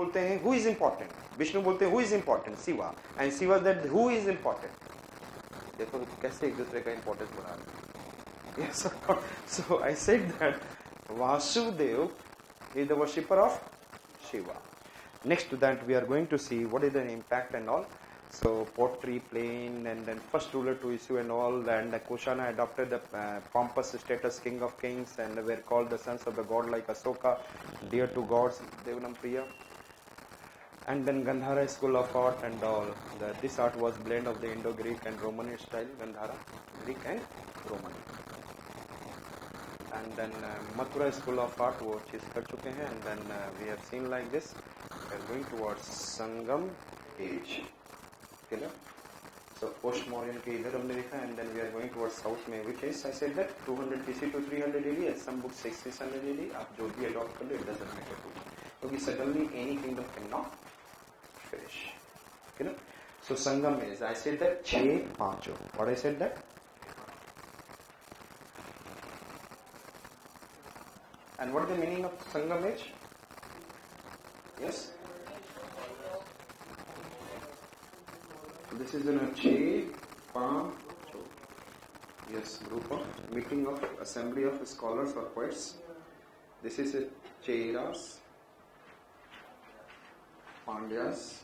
बोलते हैं who is important, Vishnu बोलते हैं who is important, Shiva, and Shiva that who is important. देखो कैसे एक दूसरे का इंपॉर्टेंस बढ़ा रहे हैं. Yes, so I said that Vasudev is the worshipper of Shiva. Next to that we are going to see what is the impact and all. So pottery, plane, and then first ruler to issue and all, and Kushana adopted the pompous status king of kings and were called the sons of the god like Asoka, dear to gods, Devanam Priya. And then Gandhara school of art and all. This art was blend of the Indo-Greek and Roman style, Gandhara, Greek and Roman. And then Mathura school of art वो चीज कर चुके हैं. And then we have seen like this. We are going towards Sangam age. Clear? So post-Mauryan के इधर हमने देखा. And then we are going towards south में, which is I said that 200 BC to 300 AD. And some books 600 AD. आप जो भी adopt कर लो, it doesn't matter to you. क्योंकि suddenly any kingdom cannot finish. Okay? So Sangam is, I said that 6-5. What I said that? And what is the meaning of Sangam age? Yes? This is in a 6-5. Yes, group of meeting of assembly of scholars or poets. This is a Chairas, Pandyas,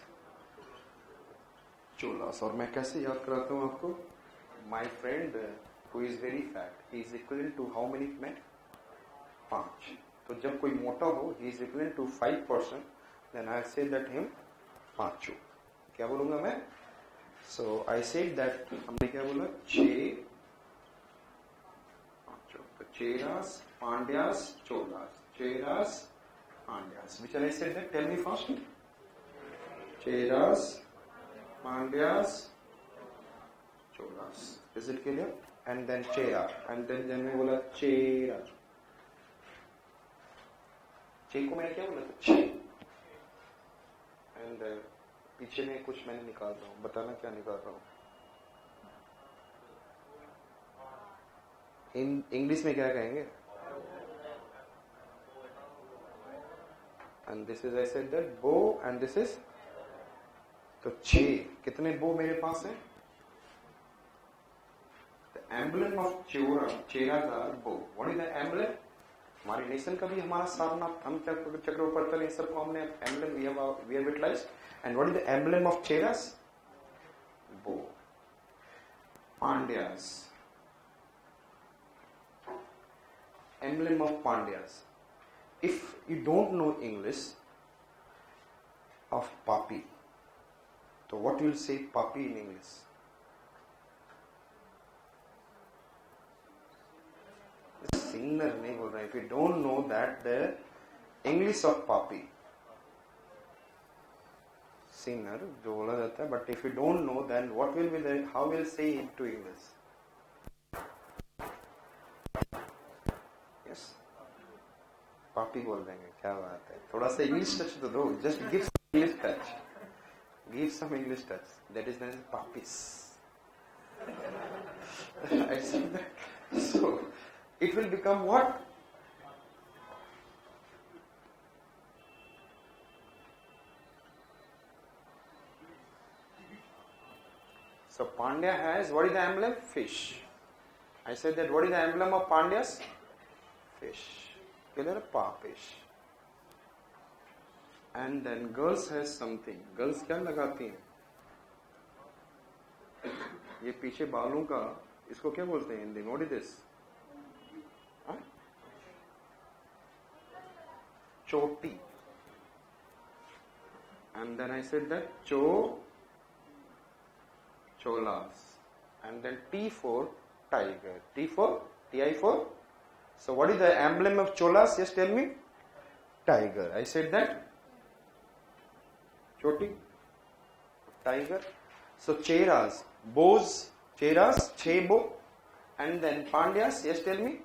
Cholas. और मैं कैसे याद कराता हूँ आपको? My friend who is very fat, he is equivalent to how many men? 5. तो जब कोई मोटा हो, he is equivalent to 5%, then I say that him 5. क्या बोलूँगा मैं? So I said that हमने क्या बोला? 6-5. तो Chairas, Pandyas, Cholas. Chairas, Pandyas. Which I said that? Tell me first. Chairas, Pandyas, Cholas. Is it clear? And then Chera. And then मैं बोला Chera. चे को मैंने क्या बोला था? चे. एंड पीछे में कुछ मैंने निकाल रहा हूँ. बताना क्या निकाल रहा हूँ. इन इंग्लिश में क्या कहेंगे? And this is I said that bow and this is. तो 6. कितने बो मेरे पास है? The emblem of Chera are bow. What is the emblem? हमारे नेशन का भी हमारा सारनाथ, हम चक्रवर्तन, ये सब को हमने emblem we have utilised. And what is the emblem of Cheras? Bow. Pandyas, emblem of Pandyas. If you don't know English of Papi, so what you will say Papi in English? Singer नहीं बोल रहा है. If you don't know that the English of Papi, singer जो बोला जाता है, but if you don't know then what will be the, how will say it to English? Yes, Papi बोल देंगे. क्या बात है. थोड़ा सा इंग्लिश टच तो दो. Just give some English touch. Give some English touch. That is known as Papis. I see that. So it will become what? So Pandya has, what is the emblem? Fish. I said that what is the emblem of Pandyas? Fish. Clear? Papish. And then girls has something. Girls क्या लगाती हैं? ये पीछे बालों का, इसको क्या बोलते हैं हिंदी में? What is this? Choti. And then I said that cholas. And then T for tiger. T for Ti for. So what is the emblem of cholas? Just tell me. Tiger. I said that. Choti. Tiger. So cheras. Bows. Cheras. Chebo. And then Pandyas. Yes, tell me.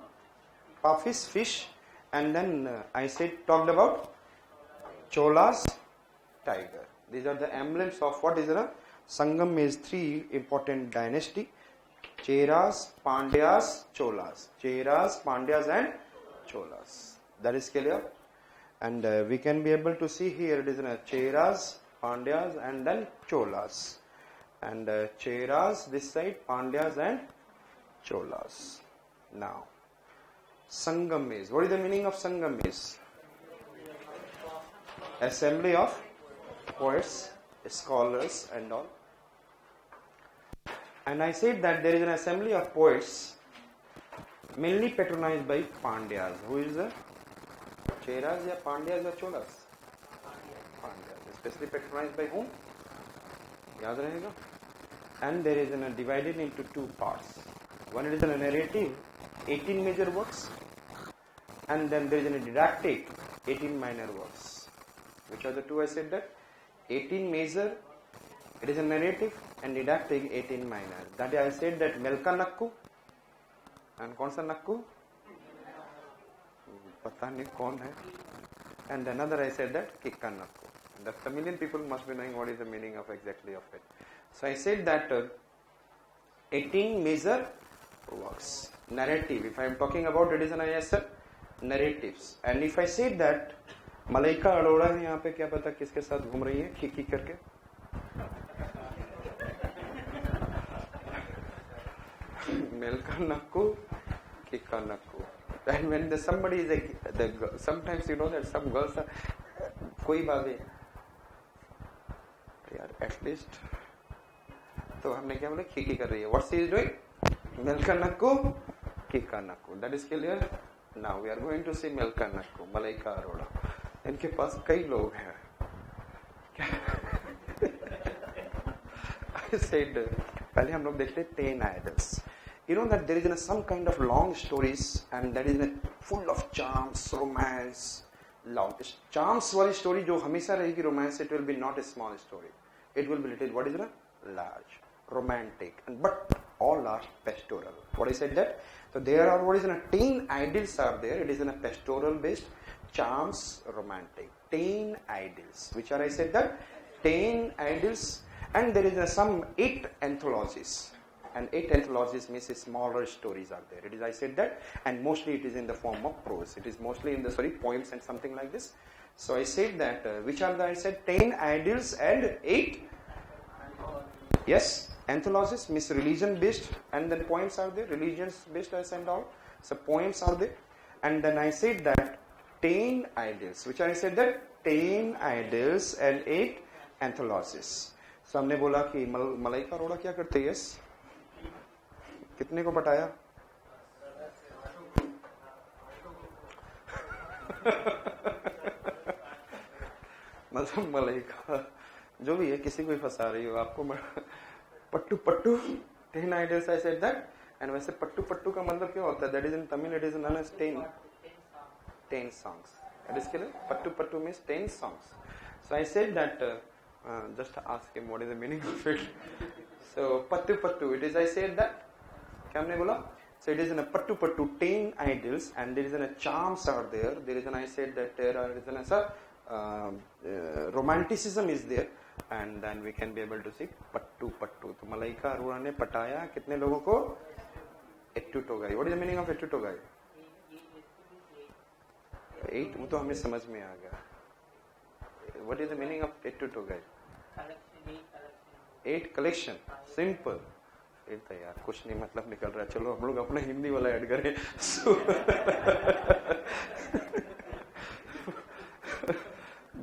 Papis. Fish. And then I said, talked about Cholas, tiger. These are the emblems of what is the Sangam is 3 important dynasty. Cheras, Pandyas, Cholas. Cheras, Pandyas and Cholas. That is clear. And we can be able to see here it is in a Cheras, Pandyas and then Cholas. And Cheras this side, Pandyas and Cholas. Now, Sangam is, what is the meaning of Sangam is? Assembly of poets, scholars and all. And I said that there is an assembly of poets mainly patronized by Pandyas. Who is the Cheras or Pandyas or Cholas? Pandyas. Especially patronized by whom? Yaad rahega. And there is divided into two parts. One is a narrative, 18 major works, and then there is a didactic, 18 minor works. Which are the two I said that? 18 major, it is a narrative, and didactic, 18 minor. That I said that Melka Nakku, and kaun sa Nakku? Pata nahi kaun hai. And another I said that Kikka Nakku. The million people must be knowing what is the meaning of exactly of it. So I said that 18 major works. Narrative, if I am talking about it is an ISL, narratives. And if I say that Malaika Arora है यहाँ पे, क्या पता किसके साथ घूम रही है खी करके. Melka Nakku, Kikka Nakku. And when somebody is sometimes you know that some girls are कोई बात है यार at least तो हमने क्या बोला खी कर रही है. What she is doing? Melka Nakku, Kikka Nakku. That is clear. Now we are going to see Melka Nakku, Malaika Arora. इनके पास कई लोग हैं. I said पहले हम लोग देखते 10 idols. You know that there is some kind of long stories and that is full of charms, romance. Long charms वाली story जो हमेशा रहेगी romance, it will be not a small story. It will be little, what is it? Large, romantic, but all are pastoral. What I said that? So there are what is 10 idols are there. It is in a pastoral based, charms, romantic. 10 idols. Which are I said that? 10 idols, and there is some 8 anthologies. And 8 anthologies means smaller stories are there. It is I said that, and mostly it is in the form of prose. It is mostly in the poems and something like this. So I said that which are the I said 10 idols and 8 yes anthologies means religion based, and then poems are there, religions based as and all. So poems are there, and then I said that 10 idols, which I said that 10 idols and 8 anthologies. So हमने बोला कि मलाइका अरोड़ा क्या करते हैं? Yes, कितने को पटाया? मतलब मलाइका जो भी है किसी को ही फंसा रही हो आपको. पट्टू पट्टू 10 idols I said that. And वैसे पट्टू पट्टू का मतलब क्या होता है? That is in Tamil it is known as 10 songs. That is clear. Pattu pattu means 10 songs. So I said that just ask him what is the meaning of it. So pattu pattu, it is I said that. क्या हमने बोला? So it is in a pattu pattu 10 idols, and there is a charms are there. There is an I said that there is a romanticism is there, and then we can be able to see pattu pattu. तो मलाइका अरोड़ा ने पटाया कितने लोगों को? एट्टू टोगाई. What is the meaning of एट्टू टोगाई? 8 वो तो हमें समझ में आ गया. What is the meaning of एट्टू टोगाई? 8 collection. Simple. एक तो यार कुछ नहीं मतलब निकल रहा है. चलो हम लोग अपना हिंदी वाला ऐड करें.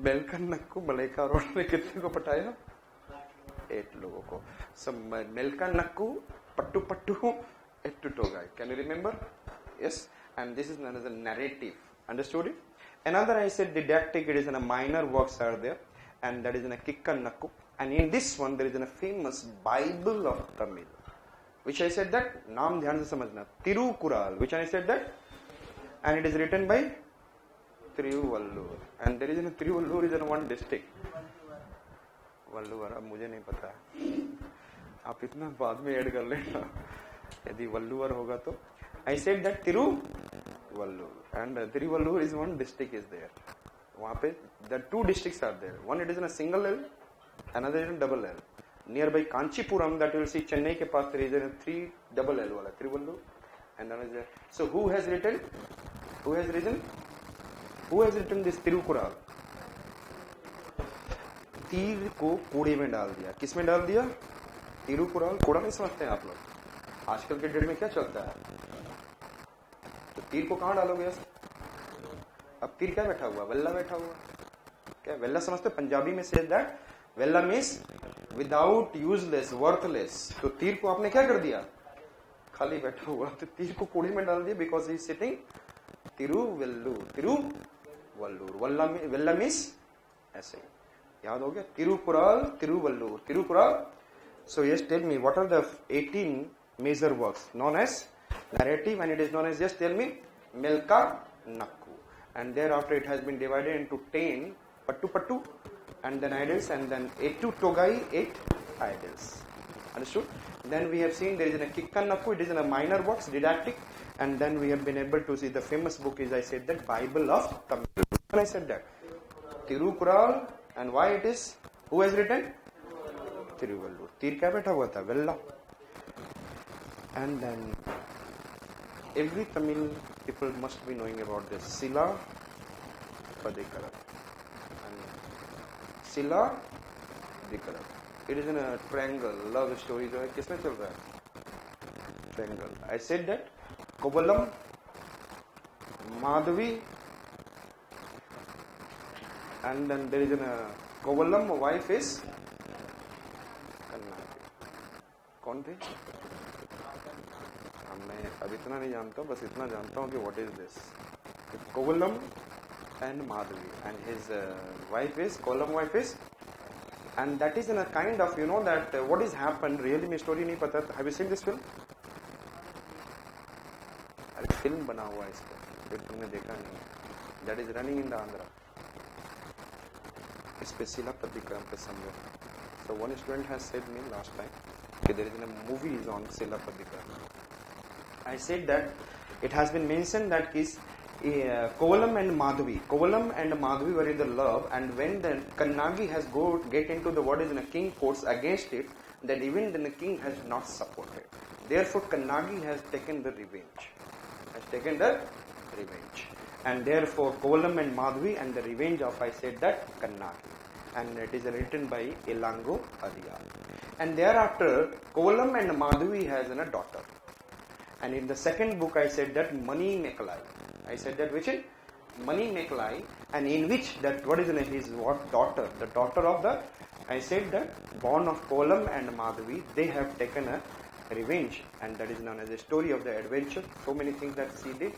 मेलका नक्कू मलाइका अरोड़ा ने कितने को पटाया? 8 लोगों को. So मेलका Nakku pattu pattu एट्टू टोगाई. Can you remember? Yes. And this is known as a narrative. Understood it? Another I said didactic. It is in a minor works are there, and that is in a Kikka Nakku. And in this one there is a famous Bible of Tamil, which I said that नाम ध्यान से समझना. Tirukural, which I said that, and it is written by Tiruvallur. And there is in Tiruvallur is in one district. Valluvar अब मुझे नहीं पता. आप इतना बाद में ऐड कर लेना यदि वल्लुवर होगा तो. I said that Tiruvallur, and Tiruvallur is one district is there. वहाँ पे the 2 districts are there. One it is in a single L, another is in double L. Nearby Kanchipuram, that you will see Chennai के पास there is a 3 double L वाला Tiruvallur, and then is there. So who has written? Who has written? Who has written this Tirukural? तीर को कूड़े में डाल दिया. किस में डाल दिया? तिरुकुराल. कूड़ा नहीं समझते हैं आप लोग? आजकल के डेट में क्या चलता है? तो तीर को कहां डालोगे ऐसे? अब तीर क्या बैठा हुआ? वेल्ला बैठा हुआ. क्या वेल्ला समझते? पंजाबी में says that vella means without useless, worthless. तो तीर को आपने क्या कर दिया? खाली बैठा हुआ. तो तीर को कूड़े में डाल दिया because he is sitting Thiruvallur. Thiruvallur. Vella means ऐसे. याद हो गया? तिरुकुराल, Tiruvallur. तिरुकुराल. So yes, tell me what are the 18 major works known as narrative, and it is known as, just tell me, Melka Nakku. And thereafter it has been divided into 10 Pattu Pattu, and then idols, and then 8 Togai, 8 idols. Understood? Then we have seen there is a Kikkan Nakku, it is in a minor works, didactic, and then we have been able to see the famous book is, I said that, Bible of Tamil. When I said that, Tirukural, and why it is, who has written? Tiruvallur. तीर क्या बैठा हुआ था? Velha. And then every Tamil people must be knowing about this Sila Padikaram. And Sila Padikaram. It is in a triangle love story. जो है किसमें चल रहा है? Triangle. I said that Kovalam, Madhavi, and then there is a Kovalam wife is कौन थे? मैं अब इतना नहीं जानता, बस इतना जानता हूँ कि what is this? Kovalam and Madhavi, and his wife is, Kovalam wife is, and that is in a kind of, you know, that what is happened, really मैं story नहीं पता. Have you seen this film? अरे film बना हुआ है इसका, फिर तुमने देखा नहीं. That is running in the Andhra. इस पे Sila Padikaram पे समझो. So one student has said me last time that there is a movie is on Sila Padikaram. I said that it has been mentioned that Kovalam and Madhavi were in the love, and when the Kannagi has get into the what is in a king courts against it, then even the king has not supported. Therefore Kannagi has taken the revenge. And therefore Kovalam and Madhavi and the revenge of, I said that, Kannagi. And it is written by Ilango Adiyar. And thereafter Kovalam and Madhavi has a daughter. And in the second book I said that Mani Mekalai. I said that which is Mani Mekalai, and in which that what is his what daughter? The daughter of the, I said that, born of Kovalam and Madhavi, they have taken a revenge, and that is known as the story of the adventure. So many things that she did.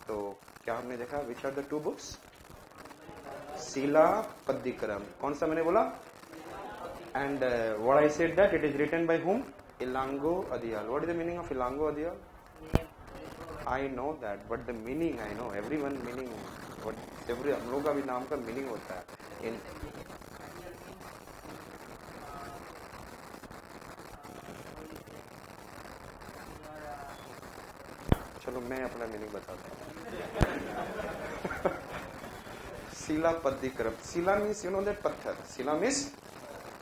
So क्या हमने देखा? Which are the two books? Sila Padikaram. कौन सा मैंने बोला? And what I said that it is written by whom? Ilango Adiyal. What is the meaning of Ilango Adiyal? I know that, but the meaning I know. Everyone meaning. What every हम लोग का भी नाम का meaning होता है. In चलो मैं अपना meaning बताता हूँ. Sila Padikaram. Sila means, you know that पत्थर. Sila means,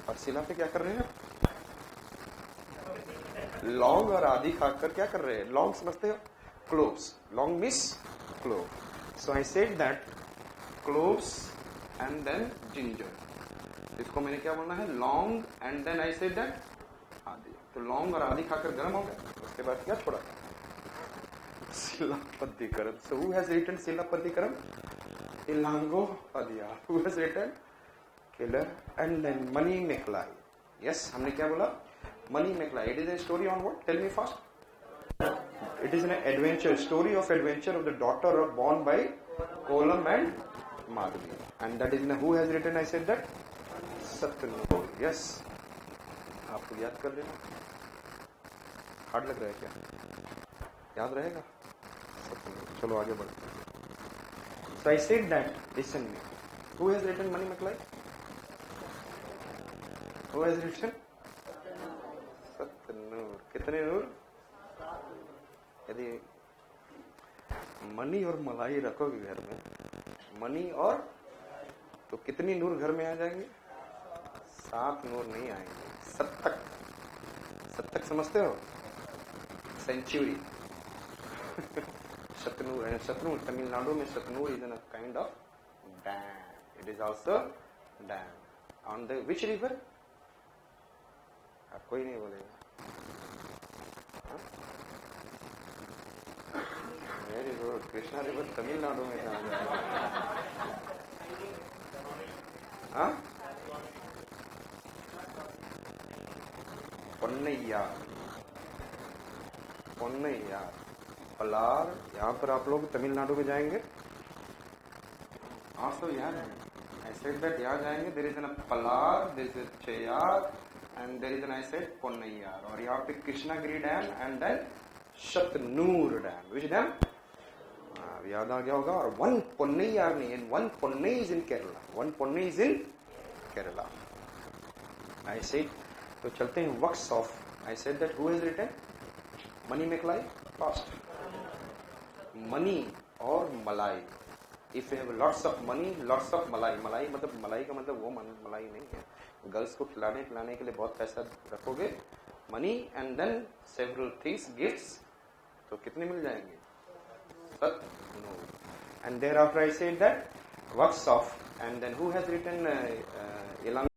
और शिला पे क्या कर रहे हैं? लौंग और आदि खाकर क्या कर रहे हैं? लौंग समझते हो? Cloves. Long means clove. So I said that cloves and then ginger. इसको मैंने क्या बोलना है? Long and then I said that आदि. तो लौंग और आदि खाकर गर्म हो गए. उसके बाद क्या छोड़ा? Sila Padikaram. So who has written Sila Padikaram? Ilango Adiyar. Who has written? Killer. And then Mani Mekalai. Yes, हमने क्या बोला? Mani Mekalai. It is a story on what? Tell me first. It is an adventure, story of adventure of the daughter of born by Kovalam and Madhavi. And that is who has written, I said that? Satyanur. Yes. आपको याद कर लेना. Hard लग रहा है क्या? याद रहेगा? Satyanur. चलो आगे बढ़ते हैं. So I said that, listen me. Who has written Mani Mekalai? Who has written? Satyanur. कितने नूर? यदि मनी और मलाई रखोगे घर में, मनी और, तो कितनी नूर घर में आ जाएंगे? 7 नूर नहीं आएंगे. सत्तक. सत्तक समझते हो? सेंचुरी. शतनूर. शतनूर तमिलनाडु में Sathanur is an kind of dam. It is also dam. On the which river? अब कोई नहीं बोलेगा. Very good. Krishna river Tamil Nadu में कहाँ जाएगा? हाँ? पोन्नैयार. पोन्नैयार. पलार. यहाँ पर आप लोग तमिलनाडु में जाएंगे. हाँ तो याद है. I said that यहाँ जाएंगे. There is a Palar, there is a Cheyyar, and there is an I said Ponnaiyar. और यहाँ पे Krishnagiri dam and then Sathanur dam. Which dam? याद आ गया होगा. और one पोन्नैयार नहीं, and one Ponnai is in Kerala. One Ponnai is in Kerala. I said, तो चलते हैं works of. I said that who has written? Mani Mekalai? Fast. Mani और मलाई. If you have lots of money, lots of मलाई. मलाई मतलब मलाई का मतलब वो मलाई नहीं है. गर्ल्स को खिलाने पिलाने के लिए बहुत पैसा रखोगे. Money and then several things, gifts. तो कितने मिल जाएंगे? But no. And thereafter I said that works of. And then who has written Ilan